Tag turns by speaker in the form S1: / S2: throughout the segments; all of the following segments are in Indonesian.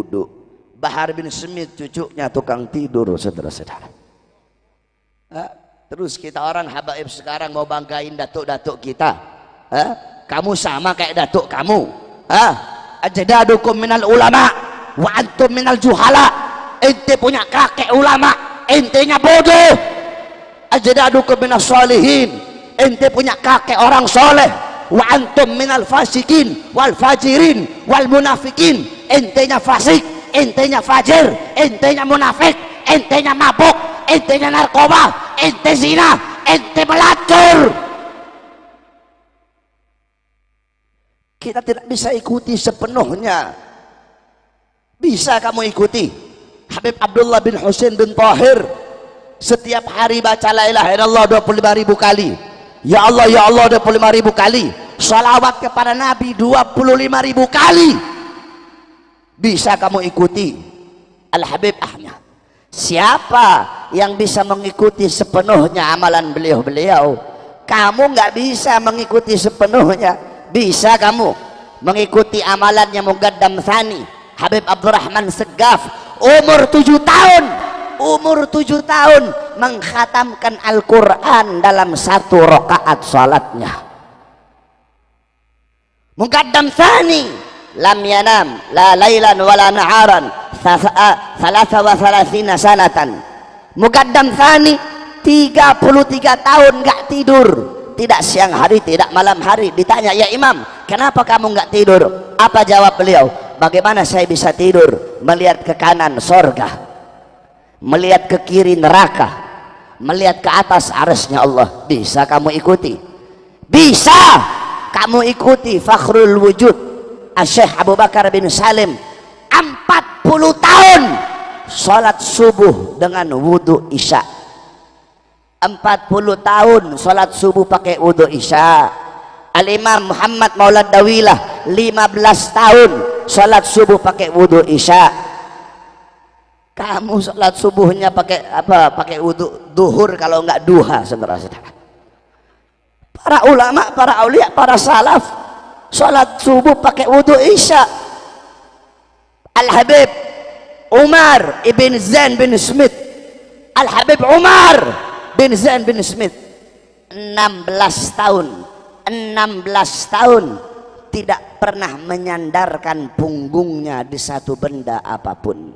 S1: duduk. Bahar bin Smith cucunya tukang tidur, saudara-saudara. Terus kita orang habaib sekarang mau banggain datuk-datuk kita. Kamu sama kayak datuk kamu. Ajdadukum minal ulama wa antum minal juhala. Ente punya kakek ulama, entenya bodoh. Ajdadukum minas sholihin, ente punya kakek orang soleh. Wa antum minal fasikin wal fajirin wal munafikin, entenya fasik, entenya fajir, entenya munafik, entenya mabuk, entenya narkoba, ente zina, ente melacur. Kita tidak bisa ikuti sepenuhnya. Bisa kamu ikuti Habib Abdullah bin Husain bin Tahir, setiap hari baca la ilaha illallah 25.000 kali, ya Allah ya Allah 25.000 kali, salawat kepada Nabi 25.000 kali. Bisa kamu ikuti Al-Habib Ahmad. Siapa yang bisa mengikuti sepenuhnya amalan beliau-beliau? Kamu nggak bisa mengikuti sepenuhnya. Bisa kamu mengikuti amalannya Muqaddam Tsani Habib Abdurrahman Segaf, umur 7 tahun, umur 7 tahun mengkhatamkan Al-Quran dalam 1 rakaat salatnya. Muqaddam Tsani lam yanam la lailan wala naharan 33 sanatan. Muqaddam Tsani 33 tahun nggak tidur, tidak siang hari tidak malam hari. Ditanya, ya Imam, kenapa kamu nggak tidur? Apa jawab beliau? Bagaimana saya bisa tidur melihat ke kanan sorga, melihat ke kiri neraka, melihat ke atas arsy-Nya Allah? Bisa kamu ikuti? Bisa kamu ikuti Fakhrul Wujud Syekh Abu Bakar bin Salim, 40 tahun sholat subuh dengan wudhu isya. 40 tahun sholat subuh pakai wudhu isya. Al-Imam Muhammad Maulad Dawilah 15 tahun sholat subuh pakai wudhu isya. Kamu sholat subuhnya pakai apa? Pakai wudhu duhur kalau enggak duha, saudara-saudara. Para ulama, para aulia, para salaf sholat subuh pakai wudhu isya. Al-Habib Umar ibn Zain bin Smith, Al-Habib Umar bin Zain bin Smith 16 tahun tidak pernah menyandarkan punggungnya di satu benda apapun.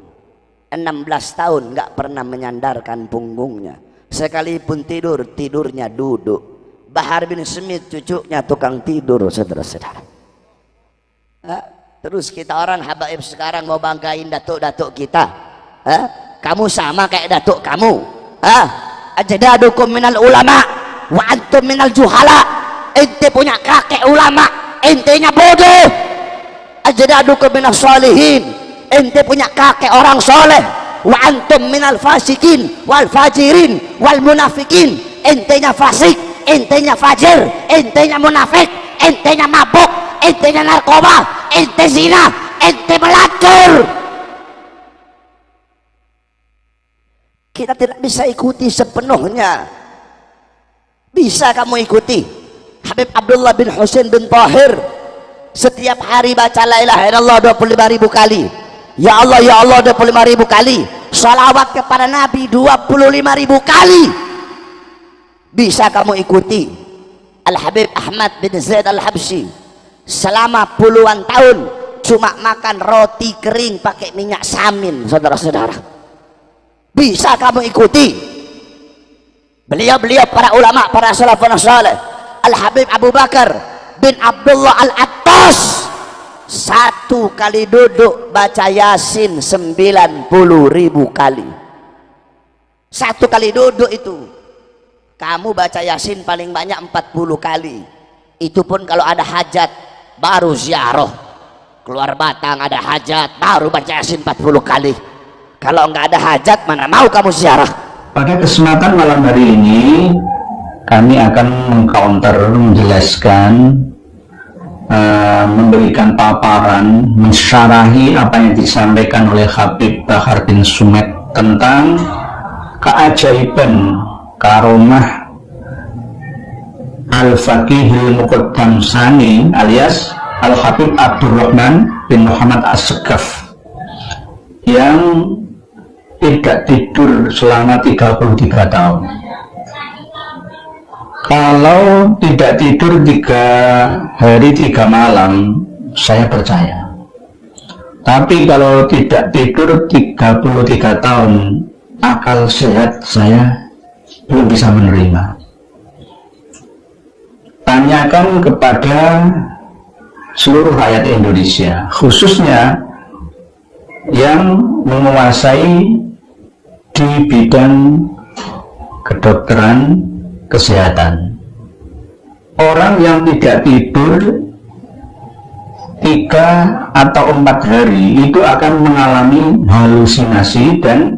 S1: 16 tahun nggak pernah menyandarkan punggungnya, sekalipun tidur, tidurnya duduk. Bahar bin Smith cucunya tukang tidur, saudara-saudara. Terus kita orang habaib sekarang mau banggain datuk-datuk kita. Kamu sama kayak datuk kamu. Ajdadukum minal ulama wa antum minal juhala. Ente punya kakek ulama, entenya bodoh. Ajdadukum minas sholihin, ente punya kakek orang soleh. Wa antum minal fasikin wal fajirin wal munafikin, entenya fasik, entenya fajir, entenya munafik, entenya mabuk, entenya narkoba, ente zina, ente melacur. Kita tidak bisa ikuti sepenuhnya. Bisa kamu ikuti Habib Abdullah bin Husain bin Tahir, setiap hari baca la ilaha illallah 25.000 kali, ya Allah ya Allah 25.000 kali, salawat kepada Nabi 25.000 kali. Bisa kamu ikuti Al-Habib Ahmad bin Zaid Al-Habsyi, selama puluhan tahun cuma makan roti kering pakai minyak samin, saudara-saudara. Bisa kamu ikuti beliau-beliau para ulama, para salafun saleh. Al-Habib Abu Bakar bin Abdullah Al-Attas, 1 kali duduk baca Yasin 90.000 kali. 1 kali duduk itu kamu baca Yasin paling banyak 40 kali. Itu pun kalau ada hajat baru ziarah, keluar Batang ada hajat baru baca Yasin 40 kali. Kalau nggak ada hajat mana mau kamu ziarah.
S2: Pada kesempatan malam hari ini kami akan mengcounter, menjelaskan, memberikan paparan, mensyarahi apa yang disampaikan oleh Habib Bahar bin Sumet tentang keajaiban karomah Al-Faqihil Muqaddam Tsani alias Al-Habib Abdurrahman bin Muhammad As-Segaf. yang tidak tidur selama 33 tahun. Kalau tidak tidur 3 hari 3 malam, saya percaya. Tapi kalau tidak tidur 33 tahun, akal sehat saya belum bisa menerima. Tanyakan kepada seluruh rakyat Indonesia, khususnya yang menguasai di bidang kedokteran kesehatan. Orang yang tidak tidur 3 atau 4 hari itu akan mengalami halusinasi dan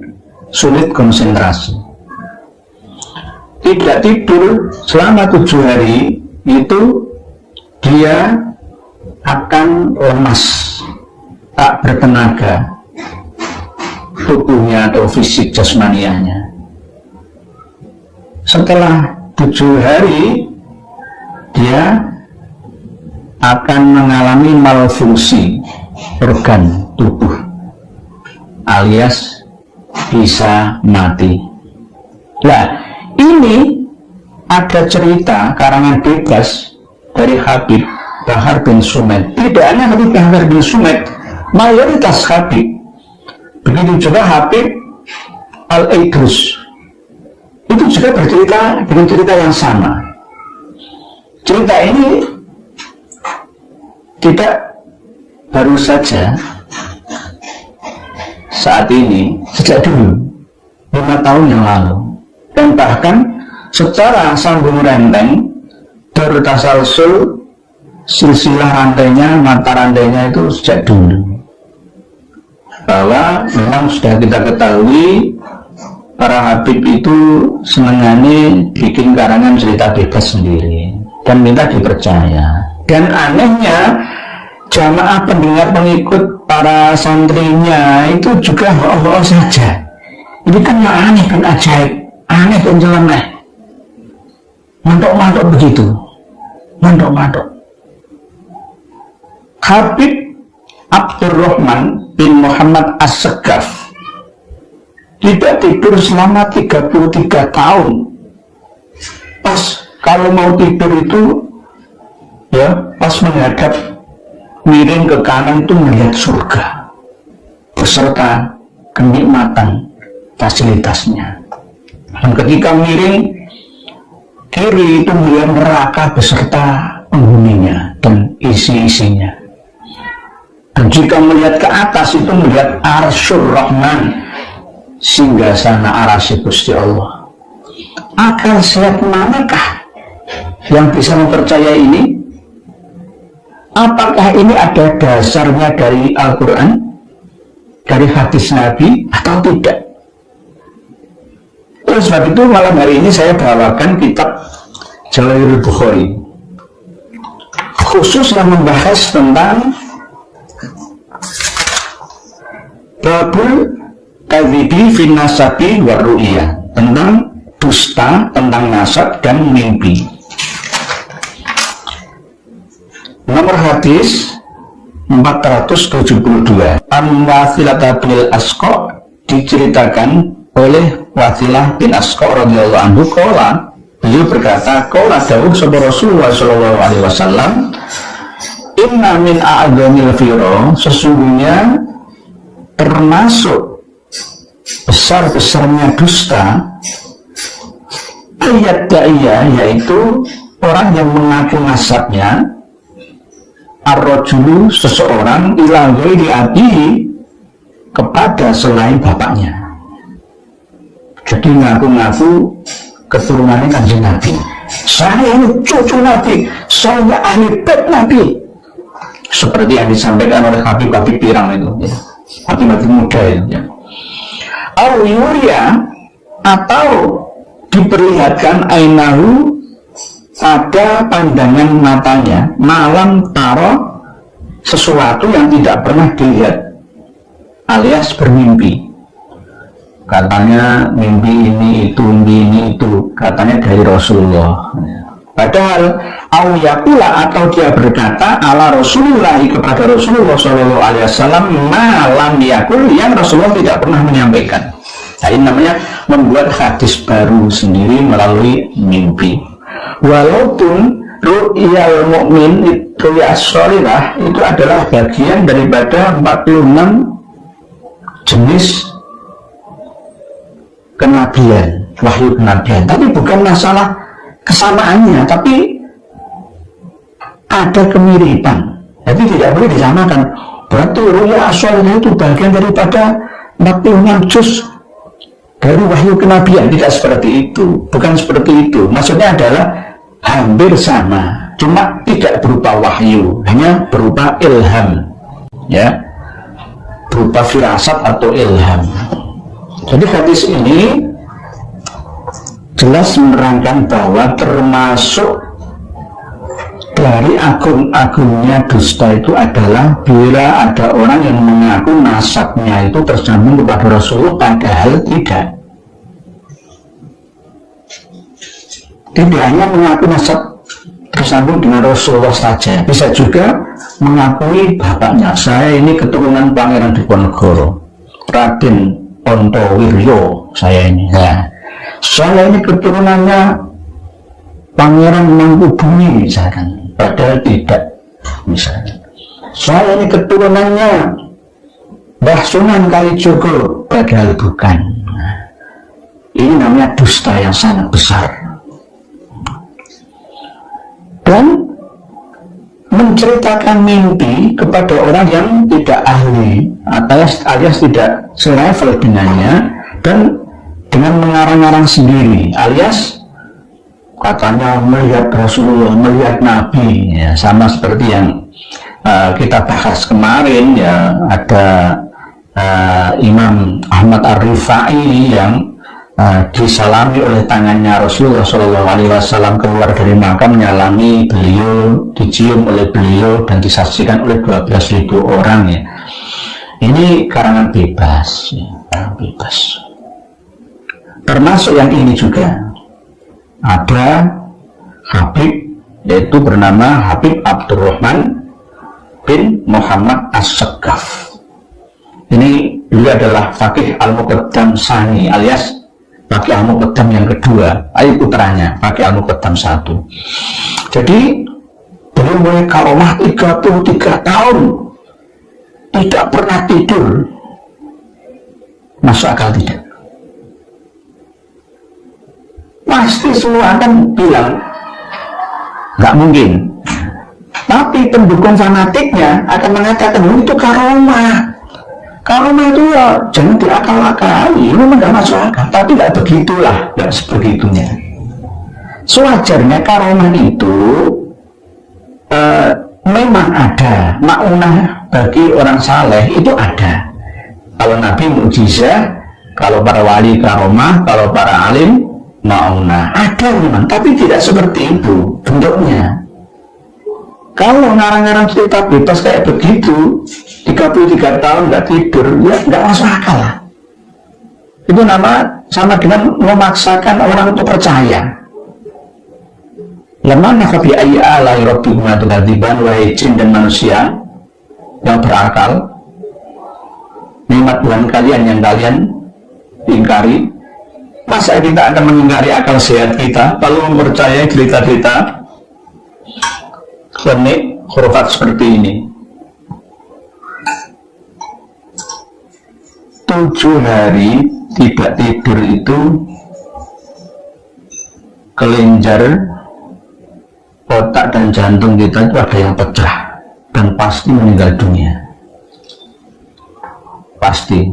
S2: sulit konsentrasi. Tidak tidur selama 7 hari itu dia akan lemas, tak bertenaga tubuhnya atau fisik jasmanianya. Setelah 7 hari dia akan mengalami malfungsi organ tubuh alias bisa mati. Nah, ini ada cerita karangan bebas dari Habib Bahar bin Sumed. Tidak hanya Habib Bahar bin Sumed, mayoritas Habib. Begitu juga Habib Al-Idrus. Itu juga bercerita dengan cerita yang sama. Cerita ini tidak baru saja saat ini, sejak dulu 5 tahun yang lalu, dan bahkan secara sambung renteng bertasalsul silsilah rantainya, mata rantainya itu sejak dulu, bahwa memang sudah kita ketahui para Habib itu senengannya bikin karangan cerita bebas sendiri dan minta dipercaya. Dan anehnya jamaah pendengar pengikut para santrinya itu juga ho-ho saja. Ini kan yang aneh dan ajaib, aneh dan nyeleneh, mantok-mantok begitu, mantok-mantok. Habib Abdurrahman bin Muhammad As-Segaf tidak tidur selama 33 tahun. Pas kalau mau tidur itu ya pas menghadap miring ke kanan itu melihat surga beserta kenikmatan fasilitasnya, dan ketika miring kiri itu melihat neraka beserta penghuninya dan isi-isinya, dan jika melihat ke atas itu melihat Arsyur Rahman, singgasana arasy Gusti Allah. Akal sehat manakah yang bisa mempercayai ini? Apakah ini ada dasarnya dari Al-Quran, dari hadis Nabi, atau tidak? Oleh sebab itu malam hari ini saya bawakan kitab Jalailul Bukhari, khusus yang membahas tentang babul kadhibi fin nasabi wa ru'iyah, tentang dusta, tentang nasab dan mimpi. Nomor hadis 472, An-Wathilah bin Asqa, diceritakan oleh Wathilah bin Asqa radhiyallahu anhu, qala, beliau berkata, qala dawuh sapa Rasulullah sallallahu alaihi wasallam, inna min a'dzamil fira, sesungguhnya termasuk besar-besarnya dusta, ayat da'iyah, yaitu orang yang mengaku nasabnya, ar-rajulu, seseorang, ila ghairi abihi, kepada selain bapaknya. Jadi ngaku-ngaku keturunannya Kanjeng Nabi, saya ini cucu Nabi, saya ahli bait Nabi, seperti yang disampaikan oleh Habib-Habib Pirang itu ya, Habib-Habib muda itu ya. Al-Yuria, atau diperlihatkan ainahu, pada pandangan matanya, malam taro, sesuatu yang tidak pernah dilihat, alias bermimpi. Katanya mimpi ini itu, katanya dari Rasulullah. Padahal awiyakula atau dia berkata ala Rasulullah kepada Rasulullah Shallallahu Alaihi Wasallam malam yakul yang Rasulullah tidak pernah menyampaikan. Nah, ini namanya membuat hadis baru sendiri melalui mimpi. Walaupun ru'yal mu'min itu ya sholihah itu adalah bagian daripada 46 jenis kenabian, wahyu kenabian, tapi bukan masalah kesamaannya, tapi ada kemiripan. Jadi tidak boleh disamakan. Berarti ru'ya as-sholihah itu bagian daripada 46 juz dari wahyu kenabian. Tidak seperti itu, bukan seperti itu. Maksudnya adalah hampir sama, cuma tidak berupa wahyu, hanya berupa ilham, ya, berupa firasat atau ilham. Jadi hadis ini jelas menerangkan bahwa termasuk dari agung-agungnya dusta itu adalah bila ada orang yang mengaku nasabnya itu tersambung kepada Rasulullah padahal tidak. Tidak hanya mengaku nasab tersambung dengan Rasulullah saja, bisa juga mengakui bapaknya, saya ini keturunan Pangeran Diponegoro, Raden Ontowiryo, saya ini. Nah, saya ini keturunannya Pangeran Mangkubumi misalkan, padahal tidak. Misalkan saya ini keturunannya Mbah Sunan Kalijogo, padahal bukan. Nah, ini namanya dusta yang sangat besar. Dan menceritakan mimpi kepada orang yang tidak ahli alias tidak selevel dengannya, dan dengan mengarang-arang sendiri, alias katanya melihat Rasulullah, melihat Nabi, ya, sama seperti yang kita bahas kemarin, ya, ada Imam Ahmad Ar-Rifai yang disalami oleh tangannya Rasulullah Shallallahu Alaihi Wasallam keluar dari makam, menyalami beliau, dicium oleh beliau dan disaksikan oleh 12.000 orang, ya. Ini karangan bebas, ya, karangan bebas. Termasuk yang ini juga ada Habib, yaitu bernama Habib Abdurrahman bin Muhammad As-Saqqaf. Ini beliau adalah Faqih Al-Muqaddam Sani, alias Faqih Al-Muqaddam yang kedua, ayat putranya Faqih Al-Muqaddam 1. Jadi beliau mulai karomah 33 tahun tidak pernah tidur. Masuk akal tidak? Pasti semua akan bilang nggak mungkin, tapi pendukung fanatiknya akan mengatakan itu karomah. Karomah itu ya jangan diakal-akali, memang nggak masuk akal, tapi nggak begitulah, nggak sebegitunya. Sewajarnya karomah itu memang ada makna bagi orang saleh, itu ada. Kalau Nabi mukjizat, kalau para wali karomah, kalau para alim mauna, ada memang, tapi tidak seperti itu bentuknya. Kalau ngarang-ngarang cerita bebas kayak begitu, 33 tahun nggak tidur, ya nggak masuk akal lah. Itu sama dengan memaksakan orang untuk percaya. Lemana kabi ayya ala rabbikum tukadiban, wahai jin dan manusia yang berakal, nikmat Tuhan kalian yang kalian ingkari. Masa kita akan mengingkari akal sehat kita lalu mempercayai cerita-cerita klinik khurafat seperti ini? 7 hari tidak tidur itu kelenjar otak dan jantung kita itu ada yang pecah dan pasti meninggal dunia, pasti,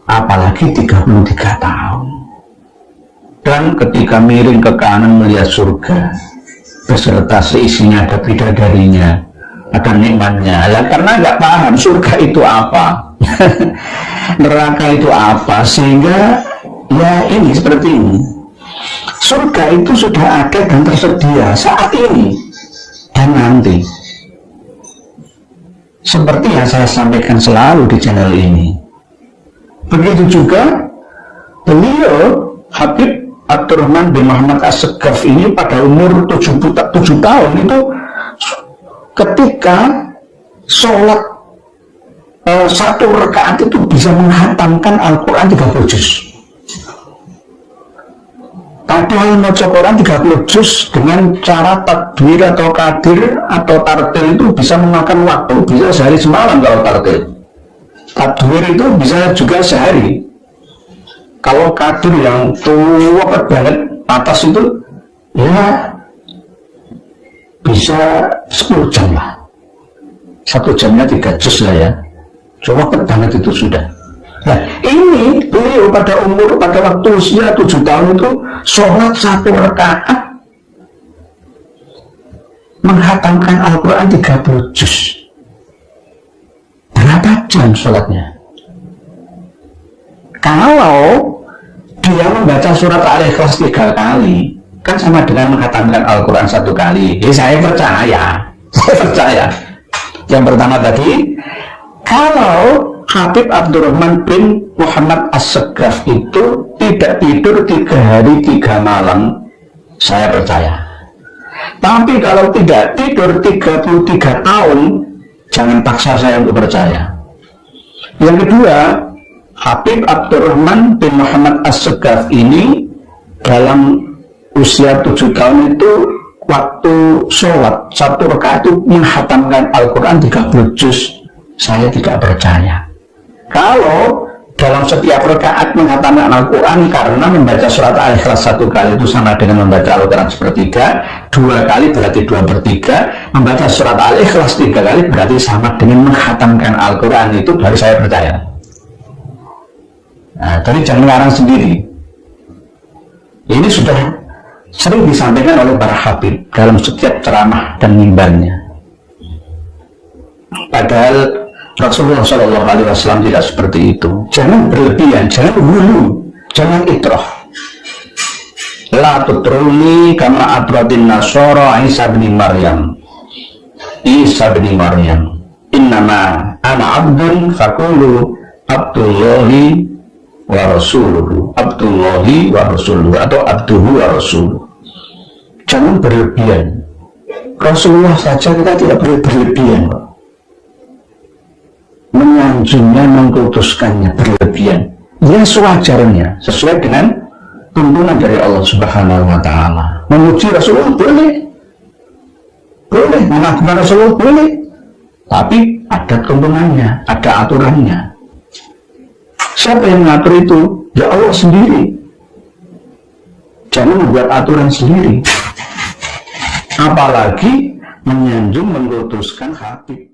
S2: apalagi 33 tahun. Dan ketika miring ke kanan melihat surga beserta seisinya, ada bidadarinya, ada nikmatnya. Lah, karena nggak paham surga itu apa, neraka itu apa, sehingga ya ini seperti ini. Surga itu sudah ada dan tersedia saat ini dan nanti, seperti yang saya sampaikan selalu di channel ini. Begitu juga beliau Habib Abdurrahman bin Muhammad As-Segaf ini pada umur 7 tahun itu ketika sholat satu rakaat itu bisa menghatamkan Al-Quran 30 juz. Padahal mau Quran 30 juz dengan cara takbir atau kadir atau tartil itu bisa memakan waktu, bisa sehari semalam kalau tartil. Takbir itu bisa juga sehari. Kalau kadir yang tua banget atas itu ya bisa 10 jam lah. 1 jamnya 3 juz lah ya. Coba banget itu sudah. Nah ini beliau pada waktu usia 7 tahun itu sholat 1 rakaat menghatamkan Al-Quran 30 juz. Berapa jam sholatnya? Kalau dia membaca surat Al-Ikhlas 3 kali kan sama dengan menghatamkan Al-Quran 1 kali. Saya percaya. Yang pertama tadi, kalau Habib Abdurrahman bin Muhammad As-Segaf itu tidak tidur 3 hari 3 malam, saya percaya. Tapi kalau tidak tidur 33 tahun, jangan paksa saya untuk percaya. Yang kedua, Habib Abdurrahman bin Muhammad As-Segaf ini dalam usia 7 tahun itu waktu sholat 1 rakaat itu menghatamkan Al-Quran 30 juz, saya tidak percaya. Kalau dalam setiap rakaat menghatamkan Al-Quran karena membaca surat Al-Ikhlas 1 kali itu sama dengan membaca Al-Quran sepertiga, 2 kali berarti 2/3, membaca surat Al-Ikhlas 3 kali berarti sama dengan menghatamkan Al-Quran, itu baru saya percaya. Nah, tadi jangan ngarang sendiri. Ini sudah sering disampaikan oleh para habib dalam setiap ceramah dan mimbarnya. Padahal Rasulullah SAW tidak seperti itu. Jangan berlebihan, jangan hulu, jangan itroh. La tutruni kama atratin nasara Isa bin Maryam. Innama ana abdun fakulu Abdullahi wa rasuluhu. Abdullahi wa rasuluhu atau abduhu wa rasuluhu. Jangan berlebihan. Rasulullah saja kita tidak boleh berlebihan, menyanjungnya, mengkultuskannya berlebihan. Ya sewajarnya, sesuai dengan tuntunan dari Allah Subhanahu wa Ta'ala. Memuji Rasulullah boleh, mengagungkan Rasulullah boleh, tapi ada tuntunannya, ada aturannya. Siapa yang mengatur itu? Ya Allah sendiri. Jangan membuat aturan sendiri, apalagi menyanjung, mengkultuskan Habib.